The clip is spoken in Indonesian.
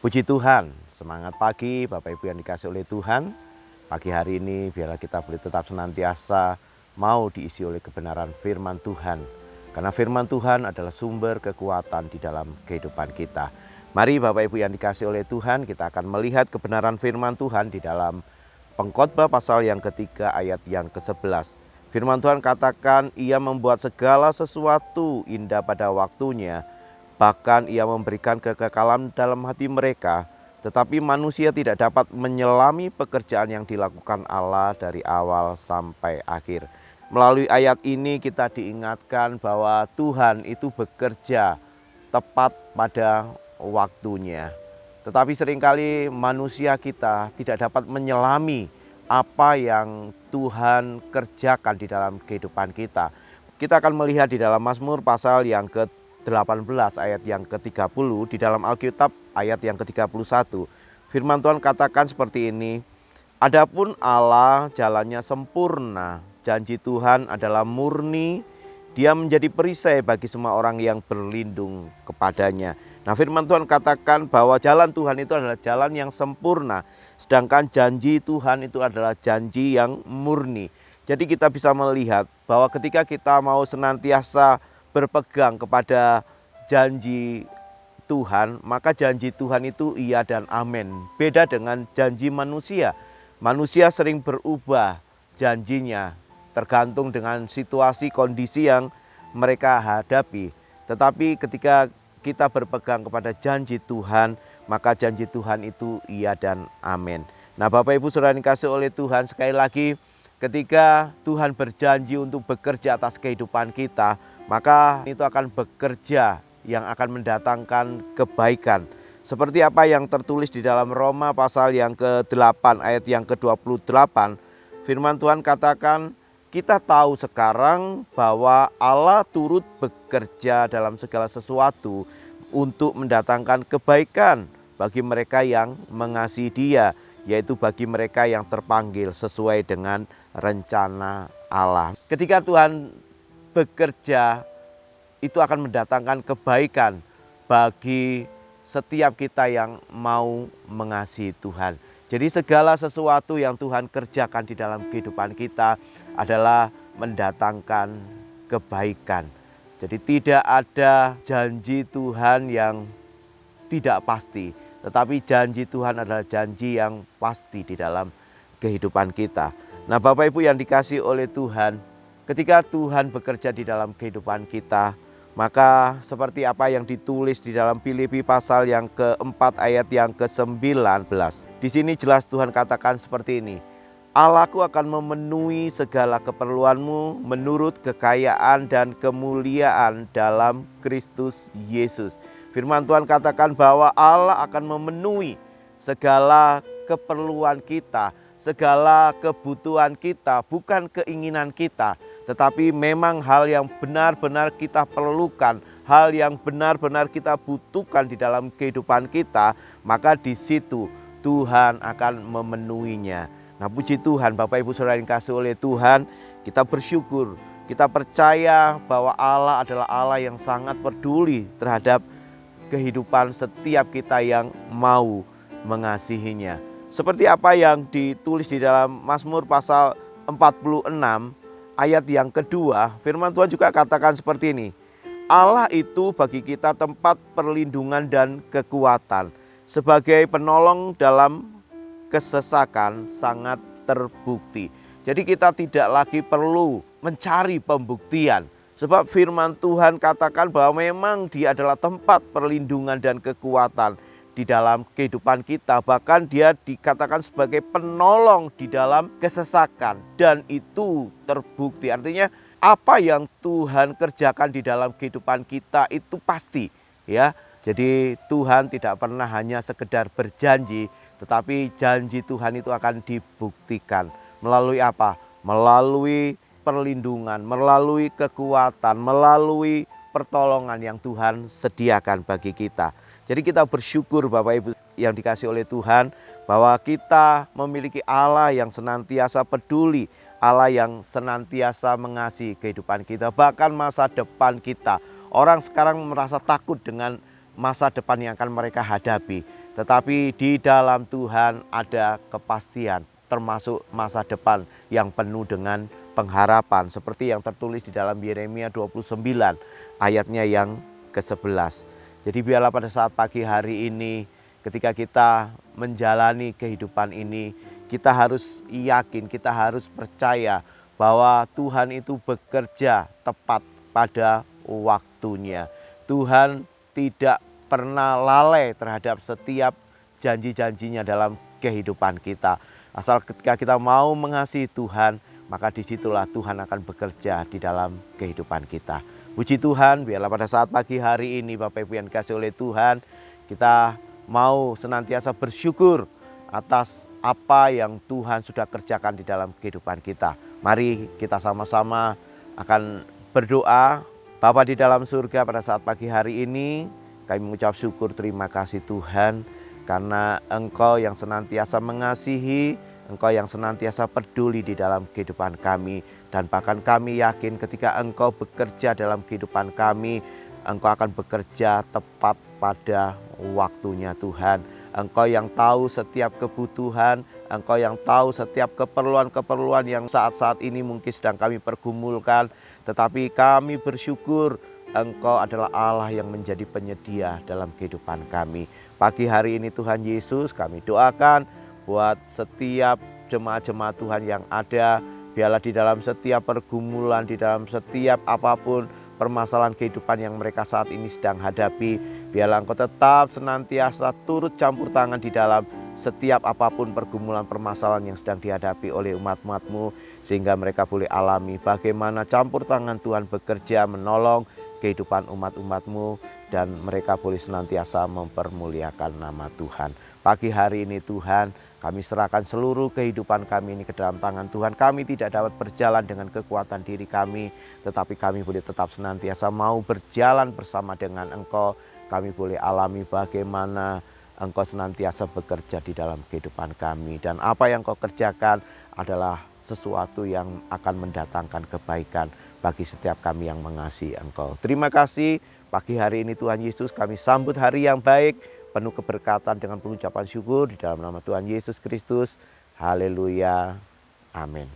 Puji Tuhan, semangat pagi Bapak Ibu yang dikasih oleh Tuhan. Pagi hari ini biarlah kita boleh tetap senantiasa mau diisi oleh kebenaran firman Tuhan. Karena firman Tuhan adalah sumber kekuatan di dalam kehidupan kita. Mari Bapak Ibu yang dikasih oleh Tuhan, kita akan melihat kebenaran firman Tuhan di dalam Pengkhotbah pasal yang ketiga ayat yang ke-11. Firman Tuhan katakan, Ia membuat segala sesuatu indah pada waktunya. Bahkan Ia memberikan kekekalan dalam hati mereka, tetapi manusia tidak dapat menyelami pekerjaan yang dilakukan Allah dari awal sampai akhir. Melalui ayat ini kita diingatkan bahwa Tuhan itu bekerja tepat pada waktunya. Tetapi seringkali manusia kita tidak dapat menyelami apa yang Tuhan kerjakan di dalam kehidupan kita. Kita akan melihat di dalam Mazmur pasal yang ke-18 ayat yang ke-30, di dalam Alkitab ayat yang ke-31. Firman Tuhan katakan seperti ini, Adapun Allah jalannya sempurna, janji Tuhan adalah murni, Dia menjadi perisai bagi semua orang yang berlindung kepadanya. Nah, firman Tuhan katakan bahwa jalan Tuhan itu adalah jalan yang sempurna, sedangkan janji Tuhan itu adalah janji yang murni. Jadi kita bisa melihat bahwa ketika kita mau senantiasa berpegang kepada janji Tuhan, maka janji Tuhan itu iya dan amin. Beda dengan janji manusia. Manusia sering berubah janjinya tergantung dengan situasi kondisi yang mereka hadapi. Tetapi ketika kita berpegang kepada janji Tuhan, maka janji Tuhan itu iya dan amin. Nah, Bapak Ibu Saudara yang dikasihi oleh Tuhan, sekali lagi ketika Tuhan berjanji untuk bekerja atas kehidupan kita, maka itu akan bekerja yang akan mendatangkan kebaikan. Seperti apa yang tertulis di dalam Roma pasal yang ke-8 ayat yang ke-28, firman Tuhan katakan, kita tahu sekarang bahwa Allah turut bekerja dalam segala sesuatu untuk mendatangkan kebaikan bagi mereka yang mengasihi Dia, yaitu bagi mereka yang terpanggil sesuai dengan rencana Allah. Ketika Tuhan bekerja, itu akan mendatangkan kebaikan bagi setiap kita yang mau mengasihi Tuhan. Jadi segala sesuatu yang Tuhan kerjakan di dalam kehidupan kita adalah mendatangkan kebaikan. Jadi tidak ada janji Tuhan yang tidak pasti, tetapi janji Tuhan adalah janji yang pasti di dalam kehidupan kita. Nah, Bapak Ibu yang dikasihi oleh Tuhan, ketika Tuhan bekerja di dalam kehidupan kita, maka seperti apa yang ditulis di dalam Filipi pasal yang ke-4 ayat yang ke-19. Di sini jelas Tuhan katakan seperti ini. Allahku akan memenuhi segala keperluanmu menurut kekayaan dan kemuliaan dalam Kristus Yesus. Firman Tuhan katakan bahwa Allah akan memenuhi segala keperluan kita, segala kebutuhan kita, bukan keinginan kita, tetapi memang hal yang benar-benar kita perlukan, hal yang benar-benar kita butuhkan di dalam kehidupan kita, maka di situ Tuhan akan memenuhinya. Nah, puji Tuhan Bapak Ibu Saudara yang dikasihi oleh Tuhan, kita bersyukur, kita percaya bahwa Allah adalah Allah yang sangat peduli terhadap kehidupan setiap kita yang mau mengasihinya. Seperti apa yang ditulis di dalam Mazmur pasal 46 ayat yang kedua, firman Tuhan juga katakan seperti ini. Allah itu bagi kita tempat perlindungan dan kekuatan, sebagai penolong dalam kesesakan sangat terbukti. Jadi kita tidak lagi perlu mencari pembuktian, sebab firman Tuhan katakan bahwa memang Dia adalah tempat perlindungan dan kekuatan di dalam kehidupan kita. Bahkan Dia dikatakan sebagai penolong di dalam kesesakan, dan itu terbukti. Artinya apa yang Tuhan kerjakan di dalam kehidupan kita itu pasti, ya. Jadi Tuhan tidak pernah hanya sekedar berjanji, tetapi janji Tuhan itu akan dibuktikan melalui apa? Melalui perlindungan, melalui kekuatan, melalui pertolongan yang Tuhan sediakan bagi kita. Jadi kita bersyukur Bapak Ibu yang dikasihi oleh Tuhan, bahwa kita memiliki Allah yang senantiasa peduli, Allah yang senantiasa mengasihi kehidupan kita, bahkan masa depan kita. Orang sekarang merasa takut dengan masa depan yang akan mereka hadapi. Tetapi di dalam Tuhan ada kepastian, termasuk masa depan yang penuh dengan pengharapan. Seperti yang tertulis di dalam Yeremia 29 ayatnya yang ke-11. Jadi biarlah pada saat pagi hari ini ketika kita menjalani kehidupan ini, kita harus yakin, kita harus percaya bahwa Tuhan itu bekerja tepat pada waktunya. Tuhan tidak pernah lalai terhadap setiap janji-janjinya dalam kehidupan kita. Asal ketika kita mau mengasihi Tuhan, maka disitulah Tuhan akan bekerja di dalam kehidupan kita. Puji Tuhan, biarlah pada saat pagi hari ini Bapak Ibu yang dikasihi oleh Tuhan, kita mau senantiasa bersyukur atas apa yang Tuhan sudah kerjakan di dalam kehidupan kita. Mari kita sama-sama akan berdoa. Bapa di dalam surga, pada saat pagi hari ini kami mengucap syukur, terima kasih Tuhan, karena Engkau yang senantiasa mengasihi, Engkau yang senantiasa peduli di dalam kehidupan kami. Dan bahkan kami yakin ketika Engkau bekerja dalam kehidupan kami, Engkau akan bekerja tepat pada waktunya Tuhan. Engkau yang tahu setiap kebutuhan, Engkau yang tahu setiap keperluan-keperluan yang saat-saat ini mungkin sedang kami pergumulkan. Tetapi kami bersyukur Engkau adalah Allah yang menjadi penyedia dalam kehidupan kami. Pagi hari ini Tuhan Yesus, kami doakan buat setiap jemaat-jemaat Tuhan yang ada. Biarlah di dalam setiap pergumulan, di dalam setiap apapun permasalahan kehidupan yang mereka saat ini sedang hadapi, biarlah Engkau tetap senantiasa turut campur tangan di dalam setiap apapun pergumulan permasalahan yang sedang dihadapi oleh umat-umat-Mu, sehingga mereka boleh alami bagaimana campur tangan Tuhan bekerja menolong kehidupan umat-umat-Mu, dan mereka boleh senantiasa mempermuliakan nama Tuhan. Pagi hari ini Tuhan, kami serahkan seluruh kehidupan kami ini ke dalam tangan Tuhan. Kami tidak dapat berjalan dengan kekuatan diri kami, tetapi kami boleh tetap senantiasa mau berjalan bersama dengan Engkau. Kami boleh alami bagaimana Engkau senantiasa bekerja di dalam kehidupan kami. Dan apa yang Engkau kerjakan adalah sesuatu yang akan mendatangkan kebaikan bagi setiap kami yang mengasihi Engkau. Terima kasih pagi hari ini Tuhan Yesus, kami sambut hari yang baik, penuh keberkatan dengan pengucapan syukur di dalam nama Tuhan Yesus Kristus. Haleluya. Amin.